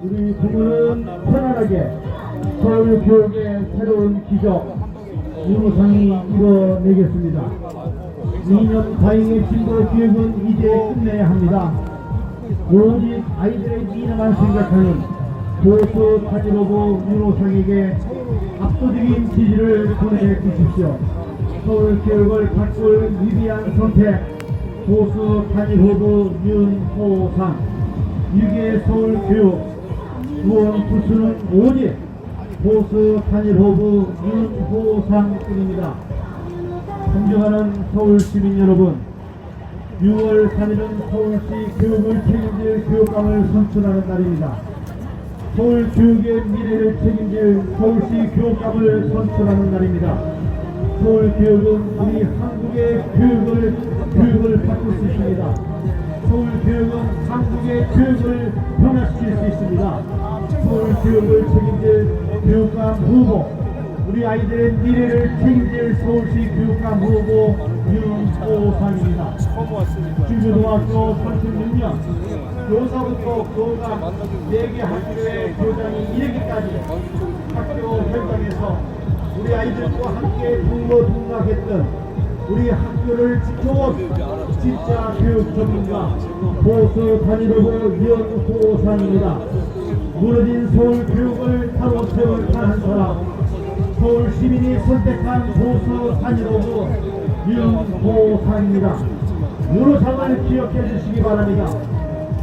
우리 부모는 편안하게 서울 교육의 새로운 기적 윤호상이 이뤄내겠습니다. 2년 과잉의 진도 교육은 이제 끝내야 합니다. 오직 아이들의 미래만 생각하는 보수 단일호부 윤호상에게 압도적인 지지를 보내주십시오. 서울 교육을 바꿀 위대한 선택, 보수 단일호부 윤호상. 6개 서울 교육 후원 부수는 오직 보수 단일호부 윤호상뿐입니다. 존경하는 서울 시민 여러분, 6월 3일은 서울시 교육을 책임질 교육감을 선출하는 날입니다. 서울 교육의 미래를 책임질 서울시 교육감을 선출하는 날입니다. 서울 교육은 우리 한국의 교육을 바꿀 수 있습니다. 서울 교육은 한국의 교육을 변화시킬 수 있습니다. 서울 교육을 책임질 교육감 후보, 우리 아이들의 미래를 책임질 서울시 교육감 후보 윤호상입니다. 중고등학교 36년 교사부터 교감 4개 학교의 교장이 이르기까지 학교 현장에서 우리 아이들과 함께 동거동락했던 우리 학교를 지켜온 진짜 교육 전문가 보수 단일호부 윤호상입니다. 무너진 서울 교육을 바로 세울 만한 사람, 서울 시민이 선택한 보수 단일호부 윤호상입니다. 윤호상을 기억해 주시기 바랍니다.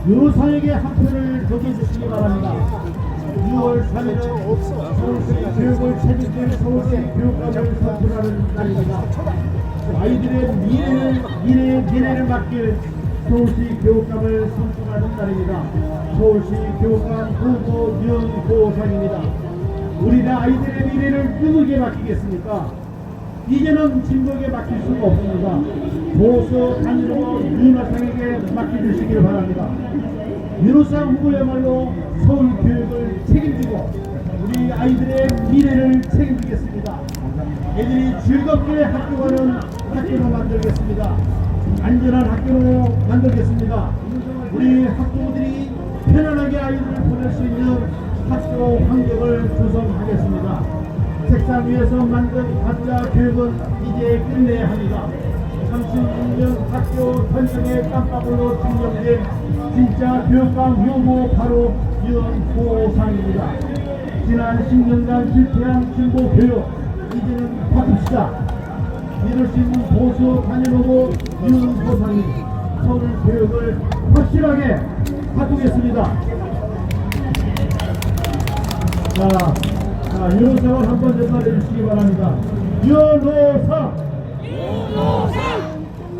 윤호상에게 한 표를 던져주시기 바랍니다. 6월 3일은 서울시 교육을 책임질 서울시 교육감을 선출하는 날입니다. 아이들의 미래를 맡길 서울시 교육감을 선출하는 날입니다. 서울시 교육감 후보 윤호상입니다. 우리는 아이들의 미래를 누구에게 맡기겠습니까? 이제는 진보에게 맡길 수가 없습니다. 보수 단일호부 윤호상에게 맡겨주시길 바랍니다. 윤호상 후보야말로 서울 교육을 책임지고 우리 아이들의 미래를 책임지겠습니다. 애들이 즐겁게 학교 가는 학교로 만들겠습니다. 안전한 학교로 만들겠습니다. 우리 학부모들이 편안하게 아이들을 보낼 수 있는 학교 환경을 조성하겠습니다. 책상 위에서 만든 가짜 교육은 이제 끝내야 합니다. 36년 학교 현장의 깜빡으로 증명된 진짜 교육감 후보 바로 윤호상입니다. 지난 10년간 실패한 진보 교육, 이제는 바꿉시다. 이룰 수 있는 보수 단일호부 윤호상이 서울 교육을 확실하게 바꾸겠습니다. 자, 윤호상을 한번 전달해 주시기 바랍니다. 윤호상!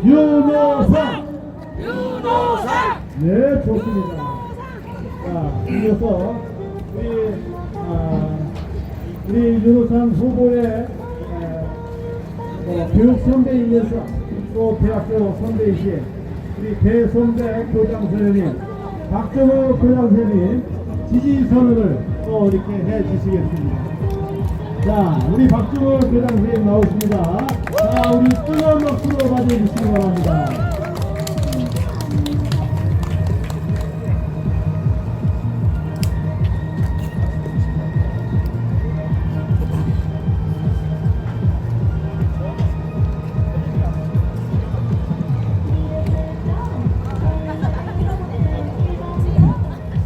윤호상! 네, 좋습니다. 자, 이어서 우리 윤호상 후보의 교육 선배이면서 또 대학교 선배이신 우리 대선배 교장 선생님 박정호 교장 선생님 지지 선언을 또 이렇게 해 주시겠습니다. 자, 우리 박정호 교장 선생님 나오십니다. 자, 우리 뜨거운 박수로 맞이해주시기 바랍니다.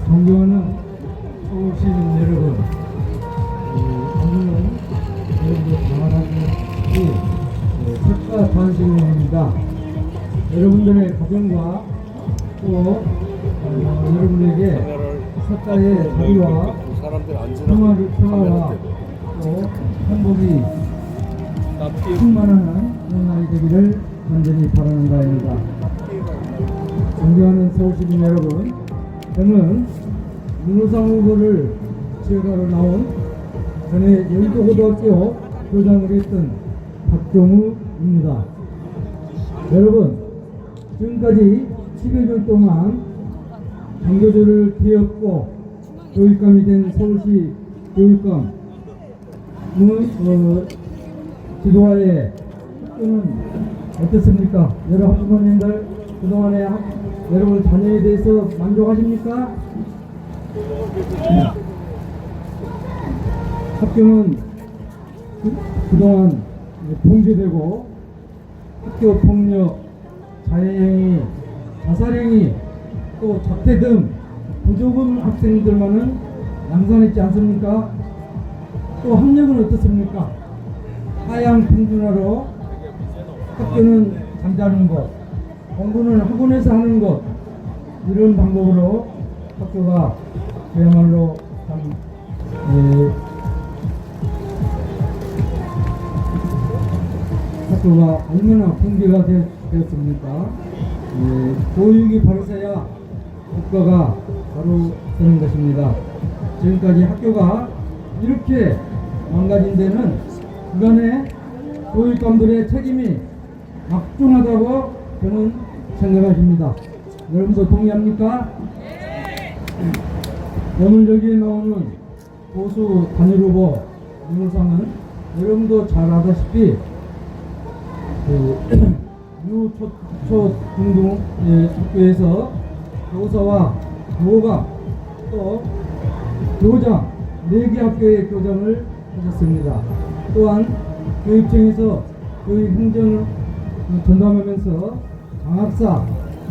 존경하는 서울 시민 여러분, 오늘은 여러분들 방한하는 석가 관심입니다. 여러분들의 가정과 또 여러분에게 석가의 자유와 평화와 또 행복이 충만한 그런 날이 되기를 간절히 바라는 바입니다. 존경하는 서울 시민 여러분, 저는 윤호상 후보를 지역으로 나온 전에 여의도고등학교 교장을 했던 박정우입니다. 여러분, 지금까지 10여 년 동안 장교조를 되었고 교육감이 된 서울시 교육감 지도하에 학교는 어떻습니까? 여러분 학부모님들 그동안에 여러분 자녀에 대해서 만족하십니까? 학교는 그동안 봉쇄되고 학교 폭력, 자해행위, 자살행위, 또 자퇴 등 부족한 학생들만은 양산했지 않습니까? 또 학력은 어떻습니까? 하향 평준화로 학교는 잠자는 것, 공부는 학원에서 하는 것, 이런 방법으로 학교가 그야말로 참 학교가 얼마나 붕괴가 되었습니까? 교육이 바로 서야 국가가 바로 서는 것입니다. 지금까지 학교가 이렇게 망가진 데는 그간의 교육감들의 책임이 막중하다고 저는 생각합니다. 여러분도 동의합니까? 오늘 여기에 나오는 보수 단일 후보 윤호상은 여러분도 잘 아다시피 유초 등등 학교에서 교사와 교감 또 교장 4개 학교의 교장을 하셨습니다. 또한 교육청에서 교육행정을 전담하면서 장학사,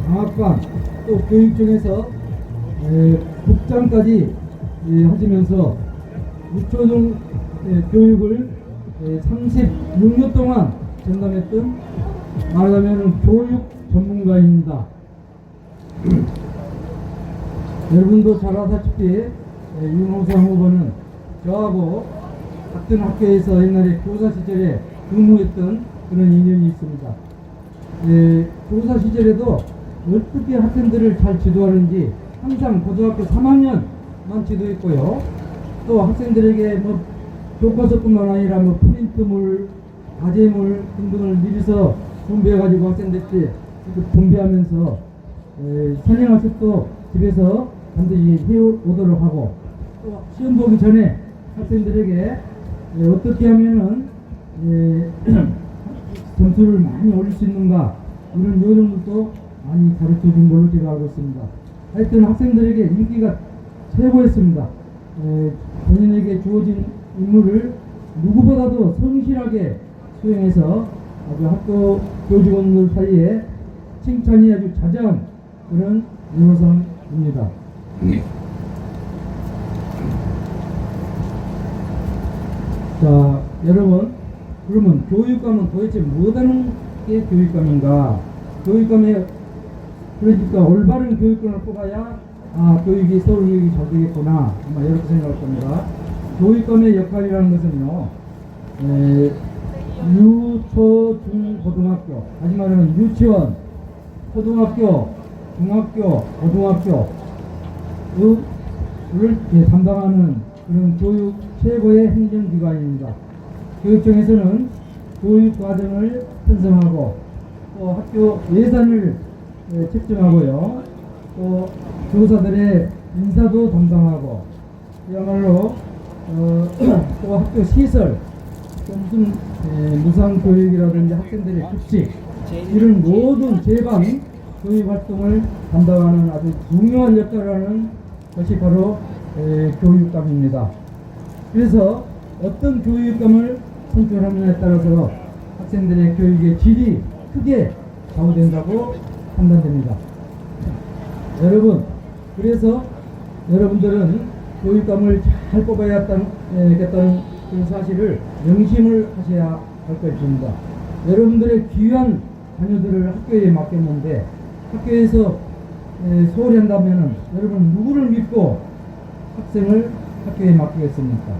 장학관 또 교육청에서 국장까지 하시면서 유초등 교육을 36년 동안 전담했던 말하자면 교육 전문가입니다. 여러분도 잘 아다시피 윤호상 후보는 저하고 같은 학교에서 옛날에 교사 시절에 근무했던 그런 인연이 있습니다. 교사 시절에도 어떻게 학생들을 잘 지도하는지 항상 고등학교 3학년만 지도했고요. 또 학생들에게 뭐 교과서뿐만 아니라 뭐 프린트물, 과제물 등등을 미리서 준비해가지고 학생들께 분배하면서 선행학습도 집에서 반드시 해오도록 하고 또 시험 보기 전에 학생들에게 어떻게 하면은 점수를 많이 올릴 수 있는가 이런 요령들도 많이 가르쳐준 걸로 제가 알고 있습니다. 하여튼 학생들에게 인기가 최고였습니다. 본인에게 주어진 임무를 누구보다도 성실하게 수행해서 아주 학교 교직원들 사이에 칭찬이 아주 자자한 그런 윤호상입니다. 자, 여러분, 그러면 교육감은 도대체 뭐하는 게 교육감인가? 교육감의 그러니까 올바른 교육권을 뽑아야 교육이 서울 교육이 잘 되겠구나 아마 이렇게 생각할 겁니다. 교육감의 역할이라는 것은요, 유, 초, 중, 고등학교, 다시 말하면 유치원, 초등학교, 중학교, 고등학교를 담당하는 그런 교육 최고의 행정기관입니다. 교육청에서는 교육과정을 편성하고 또 학교 예산을 책정하고요. 또 교사들의 인사도 담당하고 그야말로 또 학교 시설 또 무슨 무상교육이라든지 학생들의 급식 이런 모든 제방 교육활동을 담당하는 아주 중요한 역할을 하는 것이 바로 교육감입니다. 그래서 어떤 교육감을 선출하느냐에 따라서 학생들의 교육의 질이 크게 좌우된다고 판단됩니다. 여러분, 그래서 여러분들은 교육감을 잘 뽑아야겠다는 그 사실을 명심을 하셔야 할 것입니다. 여러분들의 귀한 자녀들을 학교에 맡겼는데 학교에서 소홀히 한다면 여러분 누구를 믿고 학생을 학교에 맡기겠습니까?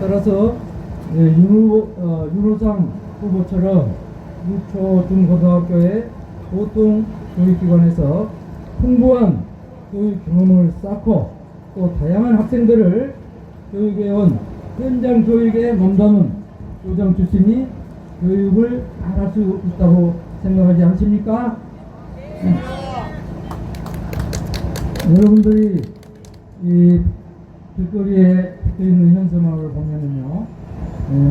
따라서 윤호상 후보처럼 유초, 중, 고등학교의 보통 교육기관에서 풍부한 교육 경험을 쌓고 또 다양한 학생들을 교육해온 현장 교육에 몸담은 교장 출신이 교육을 잘할 수 있다고 생각하지 않습니까? 여러분들이 이 길거리에 붙어 있는 현수막을 보면은요,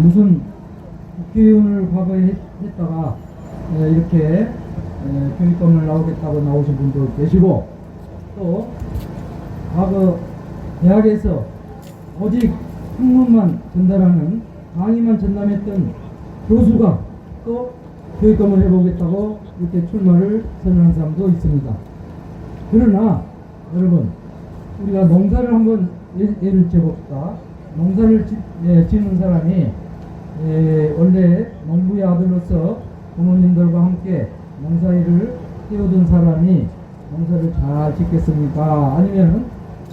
무슨 국회의원을 과거에 했다가 이렇게 교육감을 나오겠다고 나오신 분도 계시고 또 과거 대학에서 오직 학문만 전달하는 강의만 전담했던 교수가 또 교육감을 해보겠다고 이렇게 출마를 선언한 사람도 있습니다. 그러나 여러분, 우리가 농사를 한번 예를 들어봅시다. 농사를 짓는 사람이 원래 농부의 아들로서 부모님들과 함께 농사일을 뛰어든 사람이 농사를 잘 짓겠습니까? 아니면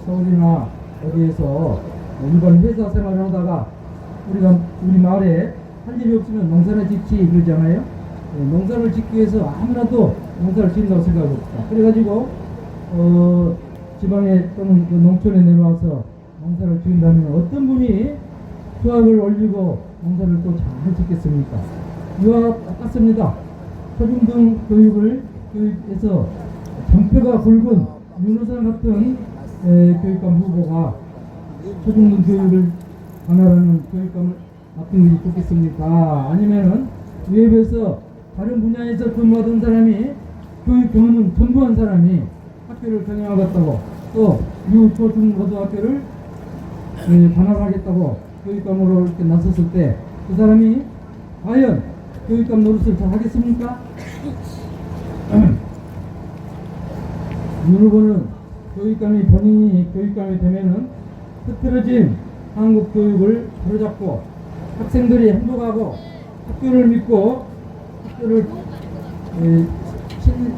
서울이나 어디에서 일반 회사 생활을 하다가 우리 마을에 할 일이 없으면 농사를 짓지 그러잖아요. 농사를 짓기 위해서 아무나도 농사를 짓는다고 생각합니다. 그래가지고 지방에 또는 그 농촌에 내려와서 농사를 지은다면 어떤 분이 수학을 올리고 농사를 또 잘 짓겠습니까? 이와 똑같습니다. 초중등 교육에서 전표가 굵은 윤호선 같은 교육감 후보가 초중등 교육을 관할하는 교육감을 맡은 것이 좋겠습니까? 아니면은 이에 비해서 다른 분야에서 근무하던 사람이 교육 경험은 전부한 사람이 학교를 경영하겠다고 또 유, 초, 중, 고등학교를 관할하겠다고 교육감으로 이렇게 나섰을 때 그 사람이 과연 교육감 노릇을 잘 하겠습니까? 윤 후보는 본인이 교육감이 되면은 흐트러진 한국 교육을 바로잡고 학생들이 행복하고 학교를 믿고 학교를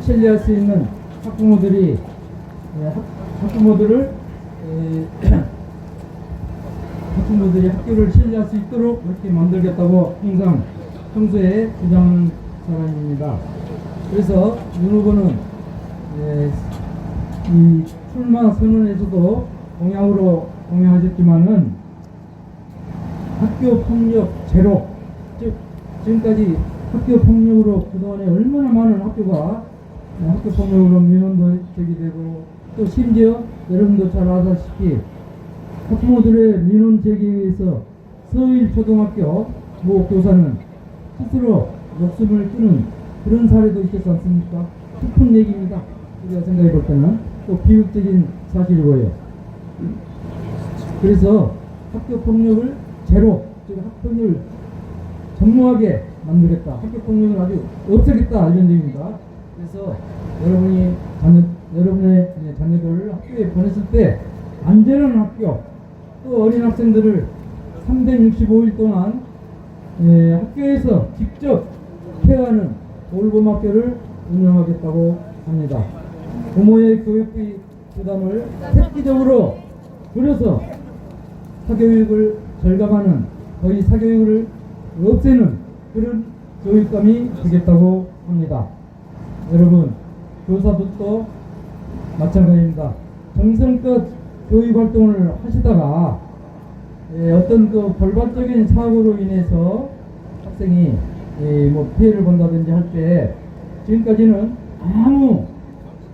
신뢰할 수 있는 학부모들을 학교를 신뢰할 수 있도록 이렇게 만들겠다고 항상 평소에 주장하는 사람입니다. 그래서 윤 후보는 이 출마 선언에서도 공약하셨지만은 학교 폭력 제로, 즉 지금까지 학교 폭력으로 그동안에 얼마나 많은 학교가 학교 폭력으로 민원도 제기되고 또 심지어 여러분도 잘 아다시피 학부모들의 민원 제기에서 서울초등학교 모 교사는 스스로 목숨을 끊은 그런 사례도 있었지 않습니까? 슬픈 얘기입니다. 우리가 생각해 볼 때는 또 비극적인 사실이고요. 그래서 학교 폭력을 제로, 즉 학폭력을 전무하게 만들겠다. 학교 폭력을 아주 없애겠다 이런 얘기입니다. 그래서 여러분의 자녀들을 학교에 보냈을 때 안전한 학교, 또 어린 학생들을 365일 동안 학교에서 직접 케어하는 돌봄학교를 운영하겠다고 합니다. 부모의 교육비 부담을 획기적으로 줄여서 사교육을 절감하는, 거의 사교육을 없애는 그런 교육감이 되겠다고 합니다. 여러분, 교사들도 마찬가지입니다. 정성껏 교육활동을 하시다가 어떤 그 벌발적인 사고로 인해서 학생이 피해를 본다든지 할 때 지금까지는 아무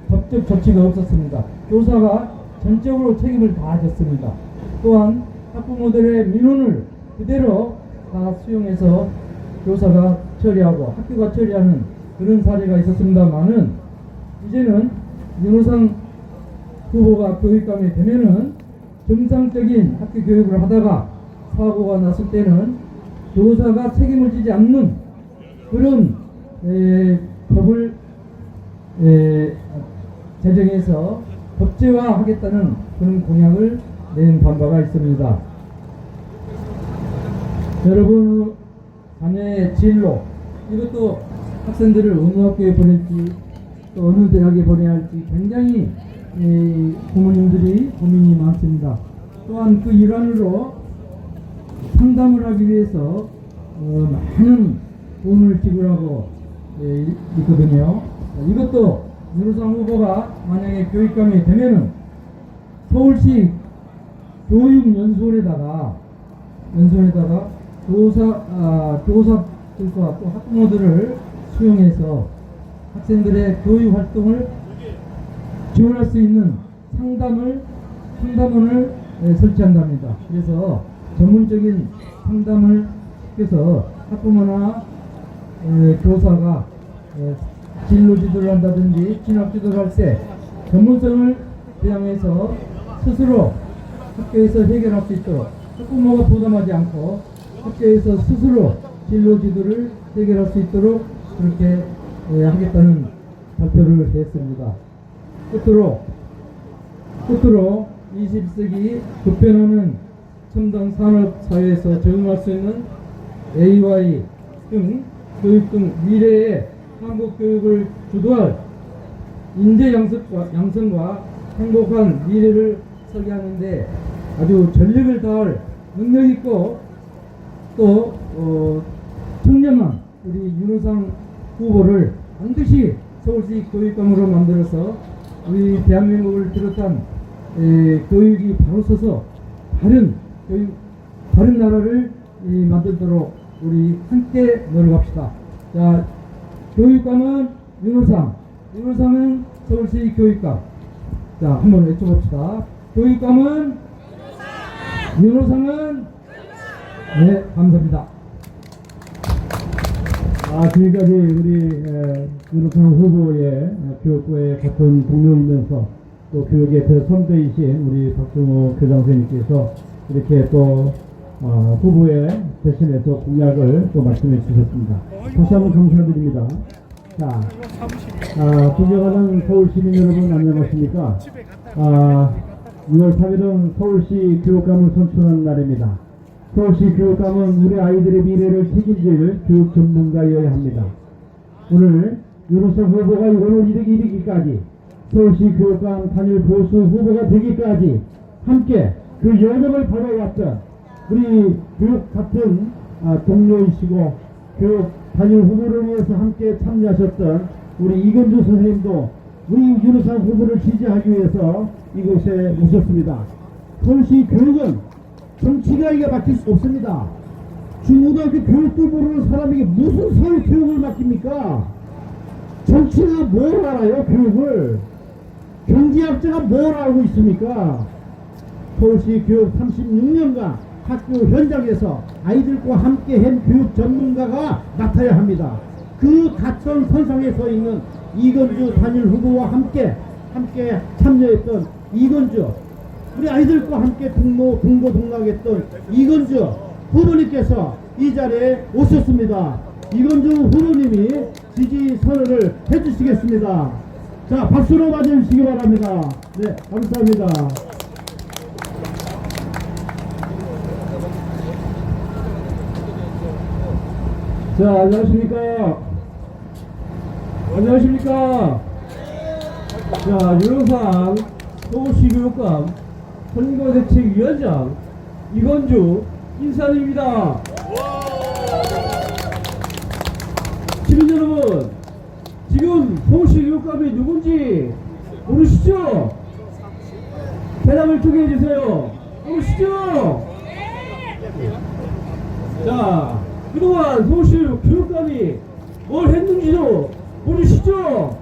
법적 조치가 없었습니다. 교사가 전적으로 책임을 다하셨습니다. 또한 학부모들의 민원을 그대로 다 수용해서 교사가 처리하고 학교가 처리하는 그런 사례가 있었습니다만은 이제는 윤호상 후보가 교육감이 되면은 정상적인 학교 교육을 하다가 사고가 났을 때는 교사가 책임을 지지 않는 그런 법을 제정해서 법제화하겠다는 그런 공약을 낸 바가 있습니다. 여러분, 자녀의 진로, 이것도 학생들을 어느 학교에 보낼지 또 어느 대학에 보내야 할지 굉장히 부모님들이 고민이 많습니다. 또한 그 일환으로 상담을 하기 위해서 많은 돈을 지불하고 있거든요. 이것도 윤호상 후보가 만약에 교육감이 되면은 서울시 교육연수원에다가 교사들과 또 학부모들을 수용해서 학생들의 교육 활동을 지원할 수 있는 상담원을 설치한답니다. 그래서 전문적인 상담을 시켜서 학부모나 교사가 진로 지도를 한다든지 진학 지도를 할 때 전문성을 배양해서 스스로 학교에서 해결할 수 있도록 학부모가 부담하지 않고 학교에서 스스로 진로 지도를 해결할 수 있도록 그렇게 하겠다는 발표를 했습니다. 끝으로 21세기 급변하는 첨단 산업 사회에서 적응할 수 있는 AI 등 교육 등 미래의 한국 교육을 주도할 인재 양성과 행복한 미래를 설계하는데 아주 전력을 다할 능력 있고 또 청렴한 우리 윤호상 후보를 반드시 서울시 교육감으로 만들어서 우리 대한민국을 비롯한 교육이 바로 서서 바른 나라를 만들도록 우리 함께 노력합시다. 자, 교육감은 윤호상은 서울시 교육감. 자, 한번 외쳐봅시다. 교육감은 윤호상은 네, 감사합니다. 지금까지 우리 윤호상 후보의 교육부의 같은 동료이면서 또 교육의 대선배이신 우리 박정호 교장선생님께서 이렇게 또 후보의 대신해서 공약을 또 말씀해 주셨습니다. 다시 한번 감사드립니다. 자, 존경하는 서울 시민 여러분 안녕하십니까? 6월 3일은 서울시 교육감을 선출하는 날입니다. 서울시 교육감은 우리 아이들의 미래를 책임질 교육 전문가여야 합니다. 오늘 윤호상 후보가 오늘 이르기까지 서울시 교육감 단일 보수 후보가 되기까지 함께 그 여정을 걸어왔던 우리 교육 같은 동료이시고 교육 단일 후보를 위해서 함께 참여하셨던 우리 이건주 선생님도 우리 윤호상 후보를 지지하기 위해서 이곳에 오셨습니다. 서울시 교육은 정치가에게 맡길 수 없습니다. 중고등학교 교육도 모르는 사람에게 무슨 서울 교육을 맡깁니까? 정치가 뭘 알아요, 교육을? 경제학자가 뭘 알고 있습니까? 서울시 교육 36년간 학교 현장에서 아이들과 함께 한 교육 전문가가 맡아야 합니다. 그 같은 선상에 서 있는 이건주 단일 후보와 함께 참여했던 이건주, 우리 아이들과 함께 동고동락했던 이건주 후보님께서 이 자리에 오셨습니다. 이건주 후보님이 지지 선언을 해주시겠습니다. 자, 박수로 맞아주시기 바랍니다. 네, 감사합니다. 자, 안녕하십니까? 안녕하십니까? 자, 윤호상 서울시 교육감 선거대책위원장 이건주 인사드립니다. 시민 여러분, 지금 서울시 교육감이 누군지 모르시죠? 대답을 크게 해주세요. 모르시죠? 자, 그동안 서울시 교육감이 뭘 했는지도 모르시죠?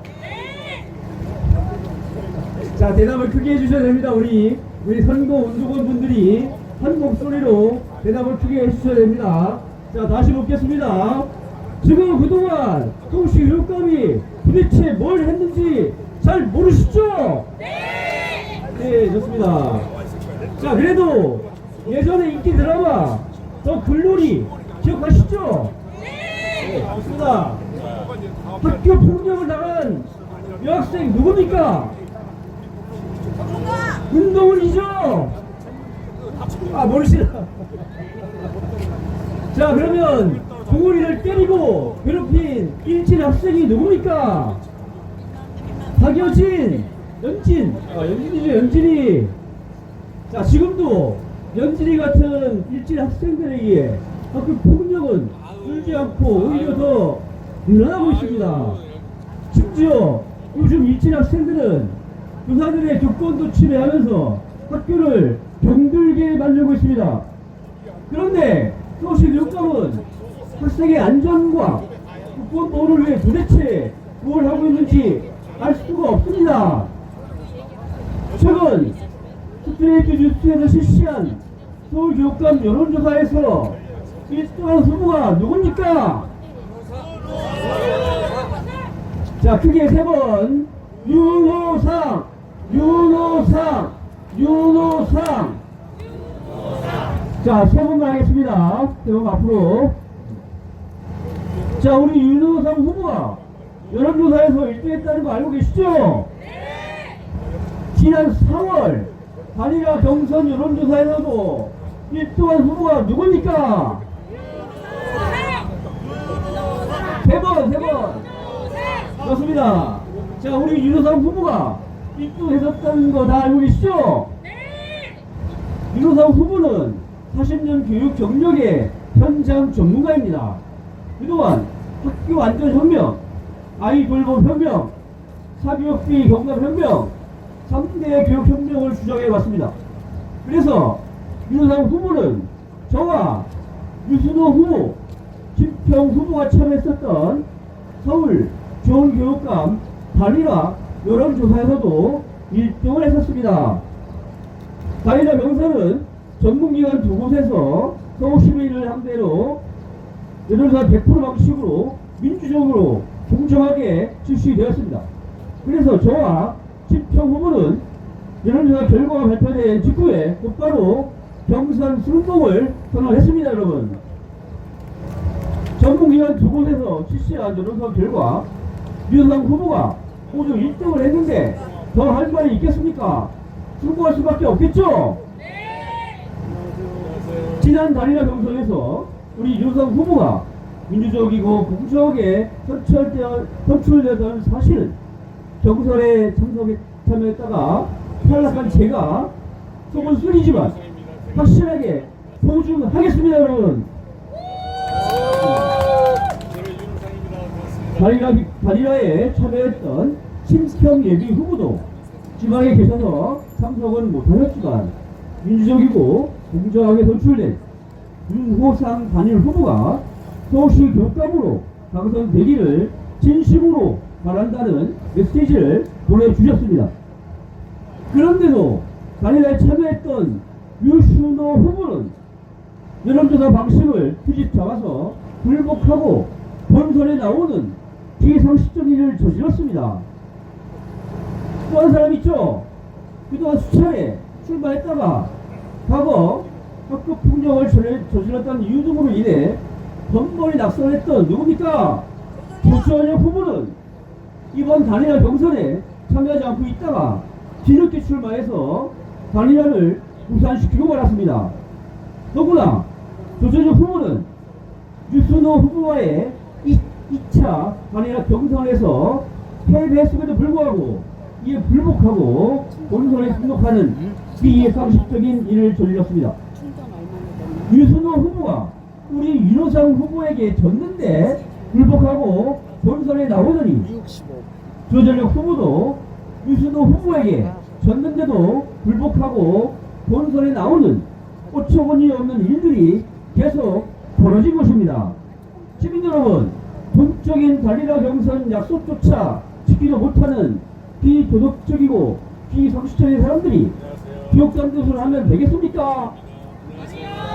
자, 대답을 크게 해주셔야 됩니다. 우리 선거 운동원 분들이 한 목소리로 대답을 크게 해주셔야 됩니다. 자, 다시 묻겠습니다. 지금 그동안 서울시 교육감이 도대체 뭘 했는지 잘 모르시죠? 네, 좋습니다. 자, 그래도 예전에 인기 드라마 더 글로리 기억하시죠? 네, 좋습니다. 학교 폭력을 당한 여학생 누굽니까? 운동훈이죠? 모르시나? 자, 그러면 동훈이를 때리고 괴롭힌 일진 학생이 누굽니까? 박여진, 연진이죠, 연진이. 자, 지금도 연진이 같은 일진 학생들에게 학교 폭력은 줄지 않고 오히려 더 늘어나고 있습니다. 심지어 요즘 일진 학생들은 교사들의 교권도 침해하면서 학교를 병들게 만들고 있습니다. 그런데 서울시 교육감은 학생의 안전과 교권 보호를 위해 도대체 뭘 하고 있는지 알 수가 없습니다. 최근 스트레이트 뉴스에서 실시한 서울교육감 여론조사에서 1등한 후보가 누굽니까? 자, 크게 3번 윤호상. 윤호상. 자, 세 분만 하겠습니다. 세 분 앞으로. 자, 우리 윤호상 후보가 여론조사에서 1등했다는 거 알고 계시죠? 지난 4월 단일화 경선 여론조사에서도 1등한 후보가 누굽니까? 세 번. 그렇습니다. 자, 우리 윤호상 후보가 1등 했었다는 거 다 알고 계시죠? 윤호상 후보는 40년 교육 경력의 현장 전문가입니다. 그동안 학교 안전 혁명, 아이 돌봄 혁명, 사교육비 경감 혁명, 3대 교육 혁명을 주장해 왔습니다. 그래서 윤호상 후보는 저와 유순호 후보, 김평 후보가 참여했었던 서울 좋은교육감 단일화 여론조사에서도 1등을 했었습니다. 단일화 경선은 전문기관 두 곳에서 서울시민을 상대로 여론조사 100% 방식으로 민주적으로 공정하게 실시되었습니다. 그래서 저와 김평 후보는 여론조사 결과가 발표된 직후에 곧바로 경선 승복을 선언했습니다. 여러분, 전문기관 두 곳에서 실시한 여론조사 결과 윤호상 후보가 모두 1등을 했는데 더 할 말이 있겠습니까? 승복할 수밖에 없겠죠? 지난 단일화 경선에서 우리 윤호상 후보가 민주적이고 공정하게 선출되던 사실은 경선에 참여했다가 탈락한 제가 속은 쓰리지만 확실하게 보증하겠습니다. 여러분, 단일화에 참여했던 심평 예비 후보도 지방에 계셔서 참석은 못하셨지만 민주적이고 공정하게 선출된 윤호상 단일 후보가 서울시 교육감으로 당선되기를 진심으로 바란다는 메시지를 보내주셨습니다. 그런데도 단일화에 참여했던 유순호 후보는 여론조사 방식을 뒤집 잡아서 불복하고 본선에 나오는 비상식적인 일을 저질렀습니다. 또 한 사람 있죠? 그동안 수차례 출마했다가 과거 학교 폭력을 저질렀다는 이유 등으로 인해 번번이 낙선했던 누굽니까? 조수환 후보는 이번 단일화 경선에 참여하지 않고 있다가 뒤늦게 출마해서 단일화를 무산시키고 말았습니다. 더구나 조선혁 후보는 유순호 후보와의 2차 단일화 경선에서 패배했음에도 불구하고 이에 불복하고 본선에 등록하는 비상식적인 일을 저질렀습니다. 유순호 후보가 우리 윤호상 후보에게 졌는데 불복하고 본선에 나오더니 조전혁 후보도 유순호 후보에게 졌는데도 불복하고 본선에 나오는 어처구니 없는 일들이 계속 벌어진 것입니다. 시민 여러분, 본적인 단일화 경선 약속조차 지키지 못하는 비도덕적이고 비상식적인 사람들이 비옥담 뜻을 하면 되겠습니까?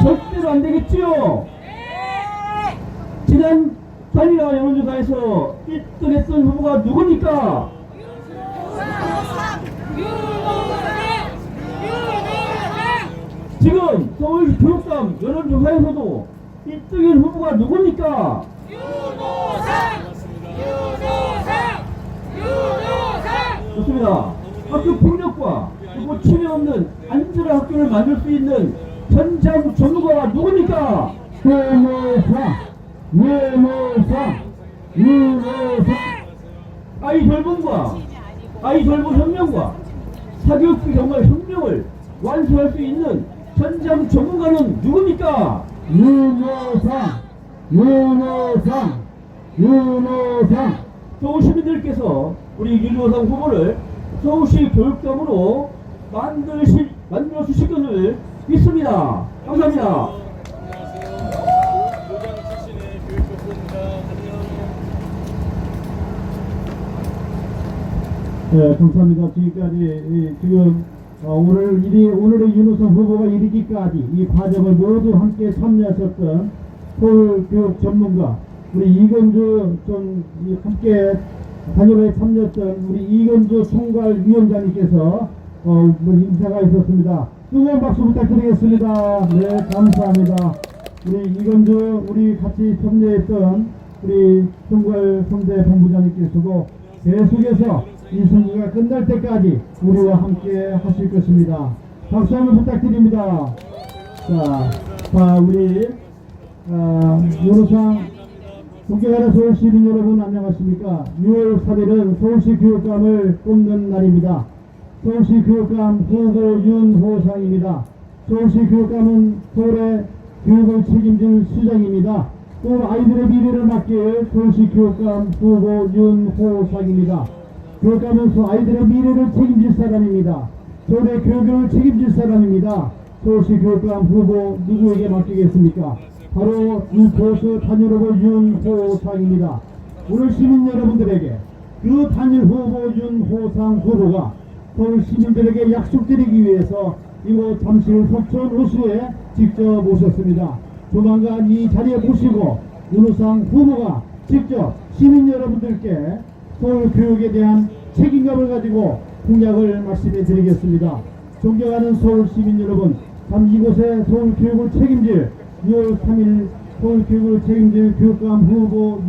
절대로 안 되겠지요. 지난 단일화 여론조사에서 1등 했던 후보가 누굽니까? 지금 서울 교육감 여론조사에서도 1등인 후보가 누굽니까? 좋습니다. 학교 폭력과 그리고 침해 없는 안전한 학교를 만들 수 있는 현장 전문가가 누굽니까? 윤호상. 아이 돌봄과 아이 돌봄 혁명과 사교육비 경감 혁명을 완수할 수 있는 현장 전문가는 누굽니까? 윤호상. 서울 시민들께서 우리 윤호상 후보를 서울시 교육감으로 만들어 주실 것을 믿습니다. 감사합니다. 교장 출신의 교육부입니다. 네, 감사합니다. 지금까지 지금 오늘의 윤호상 후보가 이르기까지 이 과정을 모두 함께 참여하셨던 서울교육 전문가 우리 이건주 함께 단일화에 참여했던 우리 이건주 총괄위원장님께서 인사가 있었습니다. 뜨거운 박수 부탁드리겠습니다. 네, 감사합니다. 우리 이건주 우리 같이 참여했던 우리 총괄 선대 본부장님께서도 계속해서 이 선거가 끝날 때까지 우리와 함께 하실 것입니다. 박수 한번 부탁드립니다. 자, 우리 요로상 존경하는 서울시민 여러분 안녕하십니까. 6월 3일은 서울시 교육감을 뽑는 날입니다. 서울시 교육감 후보 윤호상입니다. 서울시 교육감은 서울의 교육을 책임질 수장입니다. 또 아이들의 미래를 맡길 서울시 교육감 후보 윤호상입니다. 교육감은 아이들의 미래를 책임질 사람입니다. 서울의 교육을 책임질 사람입니다. 서울시 교육감 후보 누구에게 맡기겠습니까? 바로 이 교수 단일 후보 윤호상입니다. 오늘 시민 여러분들에게 그 단일 후보 윤호상 후보가 서울 시민들에게 약속드리기 위해서 이곳 잠실 석촌 호수에 직접 오셨습니다. 조만간 이 자리에 모시고 윤호상 후보가 직접 시민 여러분들께 서울 교육에 대한 책임감을 가지고 공약을 말씀해 드리겠습니다. 존경하는 서울 시민 여러분, 참 이곳에 서울 교육을 책임질 6월 3일 서울 교육을 책임질 교육감 후보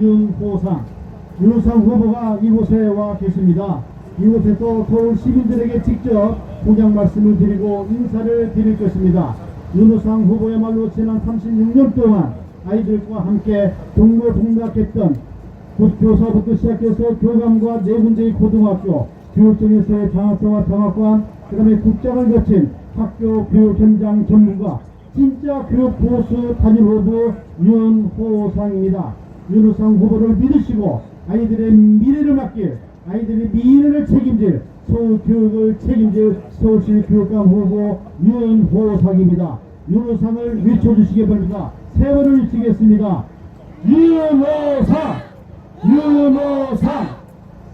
윤호상 후보가 이곳에 와 계십니다. 이곳에서 서울 시민들에게 직접 공약 말씀을 드리고 인사를 드릴 것입니다. 윤호상 후보야말로 지난 36년 동안 아이들과 함께 동고동락했던 교사부터 시작해서 교감과 네 군데의 고등학교, 교육청에서의 장학사와 장학관, 그 다음에 국장을 거친 학교 교육 현장 전문가, 진짜 교육 보수 단일 후보 윤호상입니다. 윤호상 후보를 믿으시고 아이들의 미래를 맡길, 아이들의 미래를 책임질, 서울 교육을 책임질 서울시 교육감 후보 윤호상입니다. 윤호상을 외쳐주시기 바랍니다. 세 번을 외치겠습니다. 윤호상! 윤호상!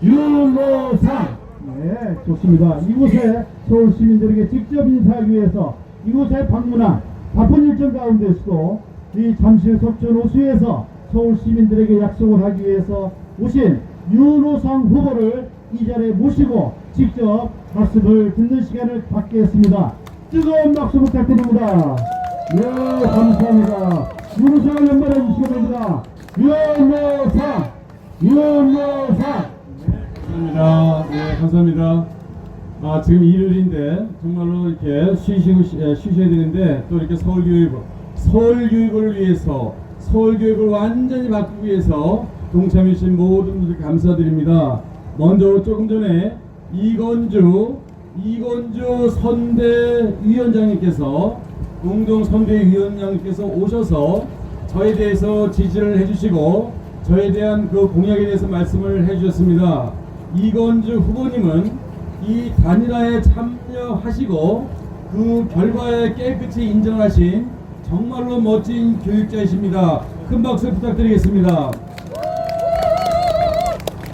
윤호상! 네, 좋습니다. 이곳에 서울 시민들에게 직접 인사하기 위해서 이곳에 방문한 바쁜 일정 가운데서도 이 잠실 석촌 호수에서 서울 시민들에게 약속을 하기 위해서 오신 윤호상 후보를 이 자리에 모시고 직접 말씀을 듣는 시간을 갖겠습니다. 뜨거운 박수 부탁드립니다. 네, 감사합니다. 윤호상을 연발해 주시기 바랍니다. 윤호상! 윤호상! 감사합니다. 네, 감사합니다. 지금 일요일인데 정말로 이렇게 쉬셔야 되는데 또 이렇게 서울교육을 위해서 서울교육을 완전히 바꾸기 위해서 동참해주신 모든 분들 감사드립니다. 먼저 조금 전에 이건주 선대위원장님께서 공동선대위원장님께서 오셔서 저에 대해서 지지를 해주시고 저에 대한 그 공약에 대해서 말씀을 해주셨습니다. 이건주 후보님은 이 단일화에 참여하시고 그 결과에 깨끗이 인정하신 정말로 멋진 교육자이십니다. 큰 박수 부탁드리겠습니다.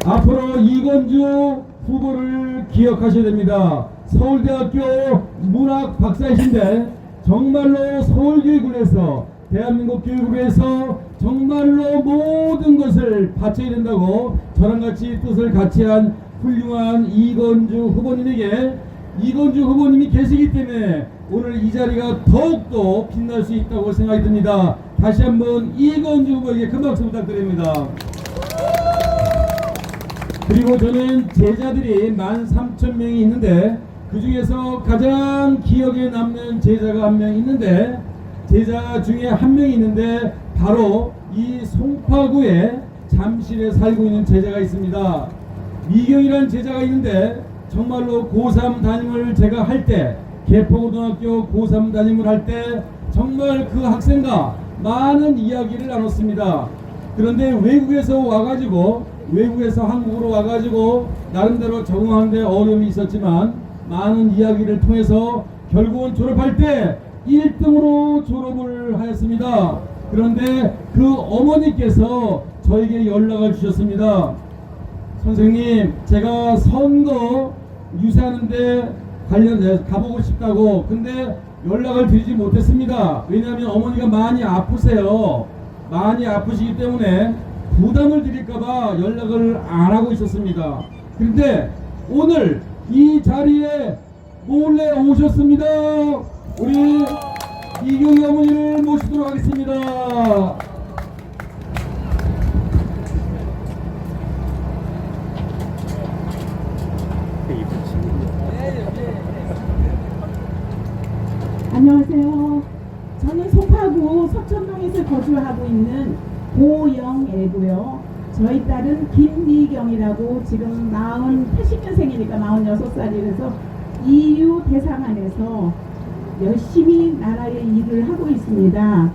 앞으로 이건주 후보를 기억하셔야 됩니다. 서울대학교 문학 박사이신데 정말로 서울교육을 해서 대한민국 교육을 위해서 정말로 모든 것을 바쳐야 된다고 저랑 같이 뜻을 같이 한 훌륭한 이건주 후보님에게 이건주 후보님이 계시기 때문에 오늘 이 자리가 더욱더 빛날 수 있다고 생각이 듭니다. 다시 한번 이건주 후보에게 큰 박수 부탁드립니다. 그리고 저는 제자들이 13,000명이 있는데 그 중에서 가장 기억에 남는 제자가 한 명 있는데 제자 중에 한 명이 있는데 바로 이 송파구에 잠실에 살고 있는 제자가 있습니다. 미경이라는 제자가 있는데 정말로 고3 담임을 제가 할 때 개포고등학교 고3 담임을 할 때 정말 그 학생과 많은 이야기를 나눴습니다. 그런데 외국에서 한국으로 와가지고 나름대로 적응하는데 어려움이 있었지만 많은 이야기를 통해서 결국은 졸업할 때 1등으로 졸업을 하였습니다. 그런데 그 어머니께서 저에게 연락을 주셨습니다. 선생님, 제가 선거 유세하는데 관련해서 가보고 싶다고. 근데 연락을 드리지 못했습니다. 왜냐하면 어머니가 많이 아프세요. 많이 아프시기 때문에 부담을 드릴까봐 연락을 안 하고 있었습니다. 그런데 오늘 이 자리에 몰래 오셨습니다. 우리 이경희 어머니를 모시도록 하겠습니다. 안녕하세요. 저는 송파구 서천동에서 거주하고 있는 고영애고요. 저희 딸은 김미경이라고 지금 80년생이니까 46살이라서 EU 대상안에서 열심히 나라의 일을 하고 있습니다.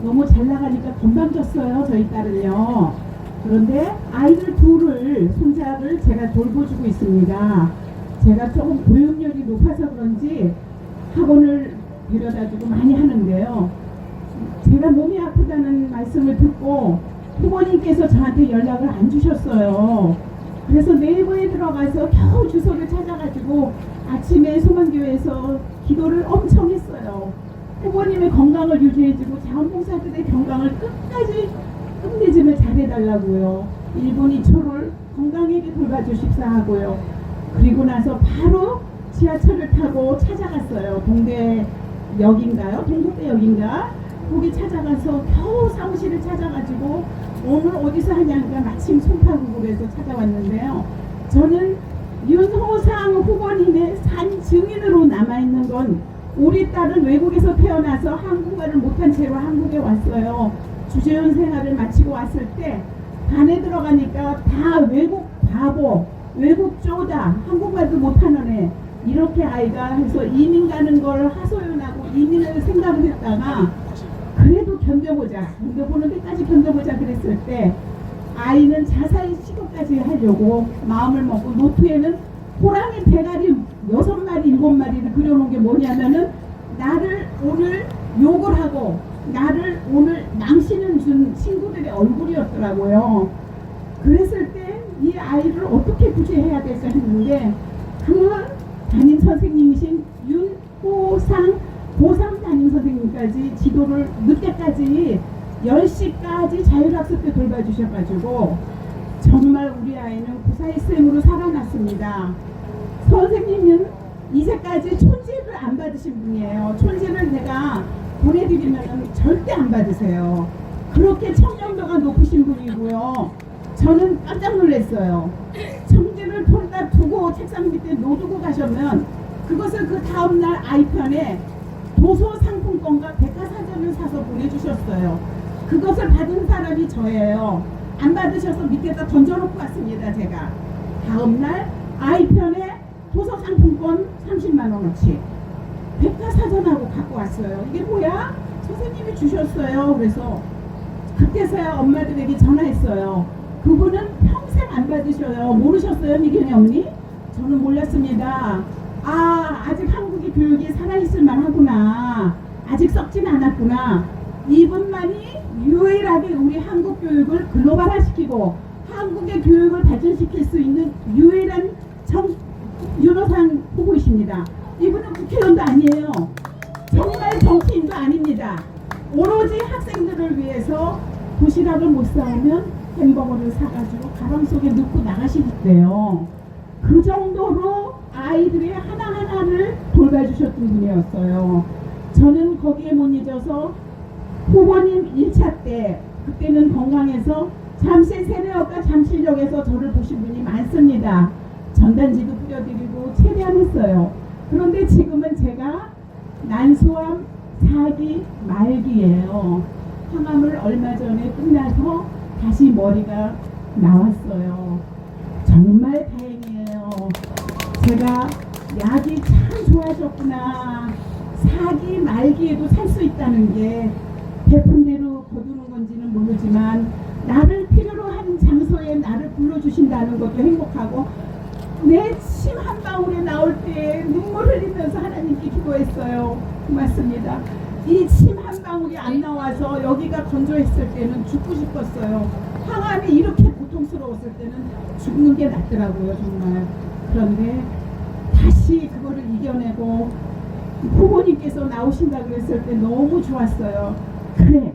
너무 잘 나가니까 건방졌어요, 저희 딸은요. 그런데 아이들 둘을, 손자를 제가 돌보주고 있습니다. 제가 조금 교육열이 높아서 그런지 학원을 데려다주고 많이 하는데요. 제가 몸이 아프다는 말씀을 듣고 후보님께서 저한테 연락을 안 주셨어요. 그래서 네이버에 들어가서 겨우 주소를 찾아가지고 아침에 소망교회에서 기도를 엄청 했어요. 후보님의 건강을 유지해주고 자원봉사들의 건강을 끝맺음을 잘해달라고요. 1분 2초를 건강하게 돌봐주십사 하고요. 그리고 나서 바로 지하철을 타고 찾아갔어요. 동대역인가요? 동국대역인가? 거기 찾아가서 겨우 사무실을 찾아가지고 오늘 어디서 하냐니까 마침 송파구에서 찾아왔는데요. 저는 윤호상 후보님의 산 증인으로 남아있는 건 우리 딸은 외국에서 태어나서 한국말을 못한 채로 한국에 왔어요. 주재원 생활을 마치고 왔을 때 반에 들어가니까 다 외국 바보, 외국 쪼다, 한국말도 못하는 애, 이렇게 아이가 해서 이민 가는 걸 하소연하고 이민을 생각을 했다가 그래도 견뎌보는 데까지 견뎌보자 그랬을 때 아이는 자살 시도까지 하려고 마음을 먹고 노트에는 호랑이 대가리 6마리 7마리를 그려놓은 게 뭐냐면은 나를 오늘 욕을 하고 나를 오늘 망신을 준 친구들의 얼굴이었더라고요. 그랬을 때 이 아이를 어떻게 구제해야 될까 했는데 그 담임 선생님이신 윤호상 고3 담임 선생님까지 지도를 늦게까지 10시까지 자율학습 때 돌봐주셔가지고 정말 우리 아이는 구사일생으로 살아났습니다. 선생님은 이제까지 촌지를 안 받으신 분이에요. 촌지를 내가 보내드리면 절대 안 받으세요. 그렇게 청렴도가 높으신 분이고요. 저는 깜짝 놀랐어요. 청지를 폴다 두고 책상 밑에 놓두고 가셨면 그것을 그 다음날 아이편에 도서 상품권과 백과사전을 사서 보내주셨어요. 그것을 받은 사람이 저예요. 안 받으셔서 밑에다 던져놓고 왔습니다. 제가 다음날 아이편에 도서 상품권 30만원어치 백과사전하고 갖고 왔어요. 이게 뭐야? 선생님이 주셨어요. 그래서 그때서야 엄마들에게 전화했어요. 그분은 평생 안 받으셔요. 모르셨어요, 미경이 언니? 저는 몰랐습니다. 아직 한국의 교육이 살아있을 만하구나. 아직 썩진 않았구나. 이분만이 유일하게 우리 한국 교육을 글로벌화시키고 한국의 교육을 발전시킬 수 있는 유일한 윤호상 후보이십니다. 이분은 국회의원도 아니에요. 정말 정치인도 아닙니다. 오로지 학생들을 위해서 도시락을 못 사오면 햄버거를 사가지고 가방 속에 넣고 나가시겠대요. 그 정도로 아이들의 하나하나를 돌봐주셨던 분이었어요. 저는 거기에 못 잊어서 후보님 1차 때 그때는 건강해서 잠실 세례역과 잠실역에서 저를 보신 분이 많습니다. 전단지도 뿌려드리고 최대한 했어요. 그런데 지금은 제가 난소암 4기 말기예요. 항암을 얼마 전에 끝나서 다시 머리가 나왔어요. 정말 다행이에요. 제가 약이 참 좋아졌구나. 4기 말기에도 살 수 있다는 게 배품대로 거두는 건지는 모르지만 나를 필요로 하는 장소에 나를 불러주신다는 것도 행복하고 내 침 한 방울에 나올 때 눈물 흘리면서 하나님께 기도했어요. 고맙습니다. 이 침 한 방울이 안 나와서 여기가 건조했을 때는 죽고 싶었어요. 항암이 이렇게 고통스러웠을 때는 죽는 게 낫더라고요, 정말. 그런데 다시 그거를 이겨내고 후보님께서 나오신다 그랬을 때 너무 좋았어요. 그래,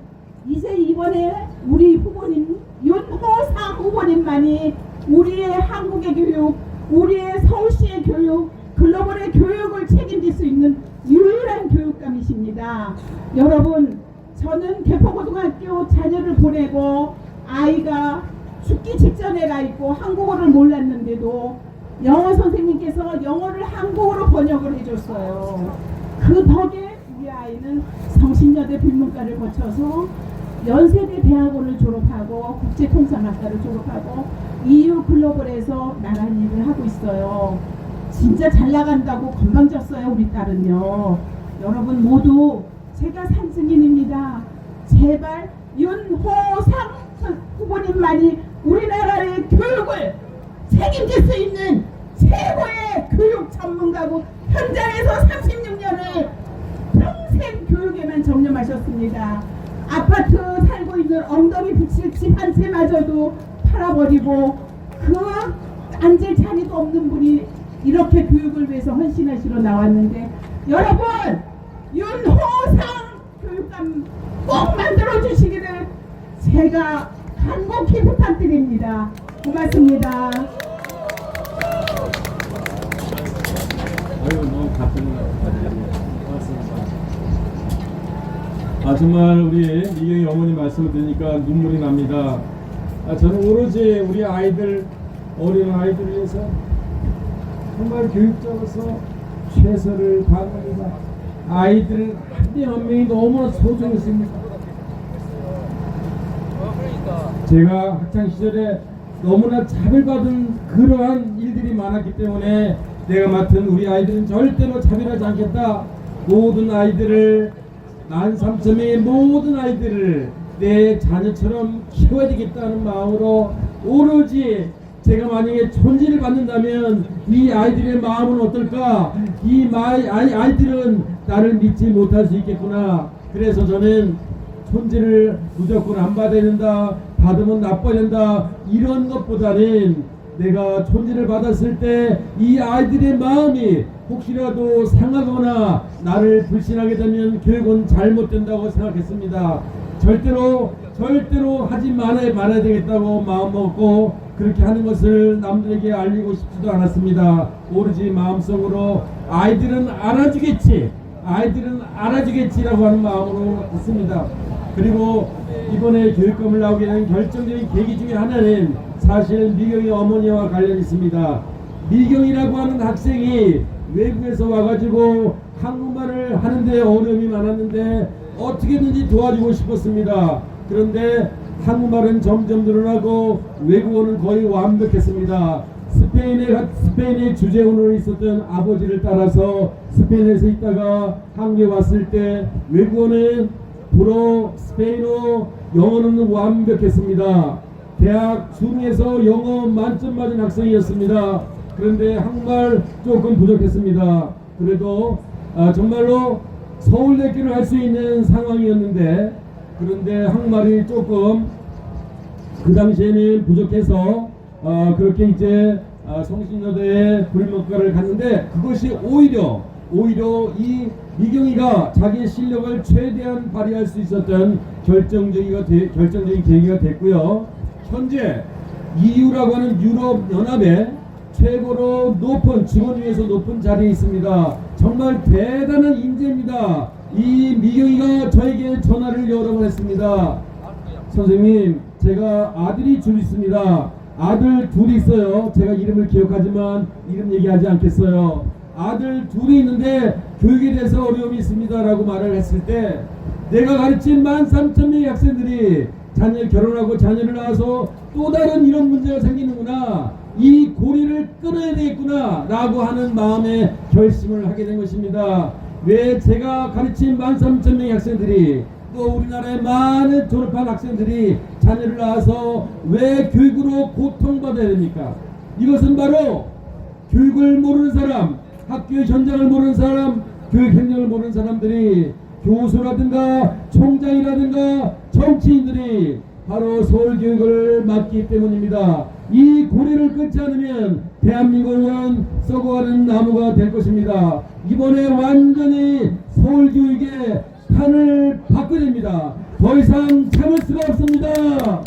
이제 이번에 우리 후보님 윤호상 후보님만이 우리의 한국의 교육, 우리의 서울시의 교육, 글로벌의 교육을 책임질 수 있는 유일한 교육감이십니다. 여러분, 저는 개포고등학교 자녀를 보내고 아이가 죽기 직전에 가 있고 한국어를 몰랐는데도 영어 선생님께서 영어를 한국어로 번역을 해줬어요. 그 덕에 우리 아이는 성신여대 불문과를 거쳐서 연세대 대학원을 졸업하고 국제통상학과를 졸업하고 EU 글로벌에서 나란 일을 하고 있어요. 진짜 잘 나간다고 건방졌어요, 우리 딸은요. 여러분 모두 제가 산 증인입니다. 제발 윤호상 후보님만이 우리나라의 교육을 책임질 수 있는 최고의 교육 전문가고 현장에서 36년을 평생 교육에만 전념하셨습니다. 아파트 살고 있는 엉덩이 붙일 집 한 채마저도 팔아버리고 그 앉을 자리도 없는 분이 이렇게 교육을 위해서 헌신하시러 나왔는데, 여러분 윤호상 교육감 꼭 만들어주시기를 제가 간곡히 부탁드립니다. 고맙습니다. 아유, 너무 가슴이 고맙습니다. 정말 우리 미경이 어머니 말씀을 들으니까 눈물이 납니다. 저는 오로지 우리 아이들, 어린 아이들을 위해서 정말 교육자로서 최선을 다합니다. 아이들 한 명 한 명이 너무나 소중했습니다. 제가 학창 시절에 너무나 차별받은 그러한 일들이 많았기 때문에 내가 맡은 우리 아이들은 절대로 차별하지 않겠다. 모든 아이들을, 13,000명의 모든 아이들을 내 자녀처럼 키워야 되겠다는 마음으로 오로지 제가 만약에 촌지를 받는다면 이 아이들의 마음은 어떨까? 이 아이들은 나를 믿지 못할 수 있겠구나. 그래서 저는 촌지를 무조건 안 받아야 된다, 받으면 나빠야 된다, 이런 것보다는 내가 촌지를 받았을 때 이 아이들의 마음이 혹시라도 상하거나 나를 불신하게 되면 교육은 잘못된다고 생각했습니다. 절대로 하지 말아야 되겠다고 마음먹고 그렇게 하는 것을 남들에게 알리고 싶지도 않았습니다. 오로지 마음속으로 아이들은 알아주겠지라고 하는 마음으로 했습니다. 그리고 이번에 교육감을 나오게 된 결정적인 계기 중에 하나는 사실 미경이 어머니와 관련이 있습니다. 미경이라고 하는 학생이 외국에서 와가지고 한국말을 하는데 어려움이 많았는데 어떻게든지 도와주고 싶었습니다. 그런데 한국말은 점점 늘어나고 외국어는 거의 완벽했습니다. 스페인의 주재원으로 있었던 아버지를 따라서 스페인에서 있다가 한국에 왔을 때 외국어는 불어, 스페인어, 영어는 완벽했습니다. 대학 중에서 영어 만점 맞은 학생이었습니다. 그런데 한국말 조금 부족했습니다. 그래도 정말로 서울대학교를 할 수 있는 상황이었는데, 그런데 한국말이 조금 그 당시에는 부족해서 그렇게 이제 성신여대에 불문과를 갔는데, 그것이 오히려 이 미경이가 자기의 실력을 최대한 발휘할 수 있었던 결정적인 계기가 됐고요. 현재 EU라고 하는 유럽 연합의 최고로 높은 직원 중에서 높은 자리에 있습니다. 정말 대단한 인재입니다. 이 미경이가 저에게 전화를 여러 번 했습니다. 선생님, 제가 아들이 둘 있습니다. 아들 둘이 있어요. 제가 이름을 기억하지만 이름 얘기하지 않겠어요. 아들 둘이 있는데 교육에 대해서 어려움이 있습니다 라고 말을 했을 때, 내가 가르친 13,000명의 학생들이 결혼하고 자녀를 낳아서 또 다른 이런 문제가 생기는구나, 이 고리를 끊어야 되겠구나 라고 하는 마음에 결심을 하게 된 것입니다. 왜 제가 가르친 13,000명의 학생들이, 또 우리나라의 많은 졸업한 학생들이 자녀를 낳아서 왜 교육으로 고통받아야 됩니까? 이것은 바로 교육을 모르는 사람, 학교의 현장을 모르는 사람, 교육 행정을 모르는 사람들이, 교수라든가 총장이라든가 정치인들이 바로 서울교육을 맡기 때문입니다. 이 고리를 끊지 않으면 대한민국은 썩어가는 나무가 될 것입니다. 이번에 완전히 서울교육의 판을 바꿔야 됩니다. 더 이상 참을 수가 없습니다.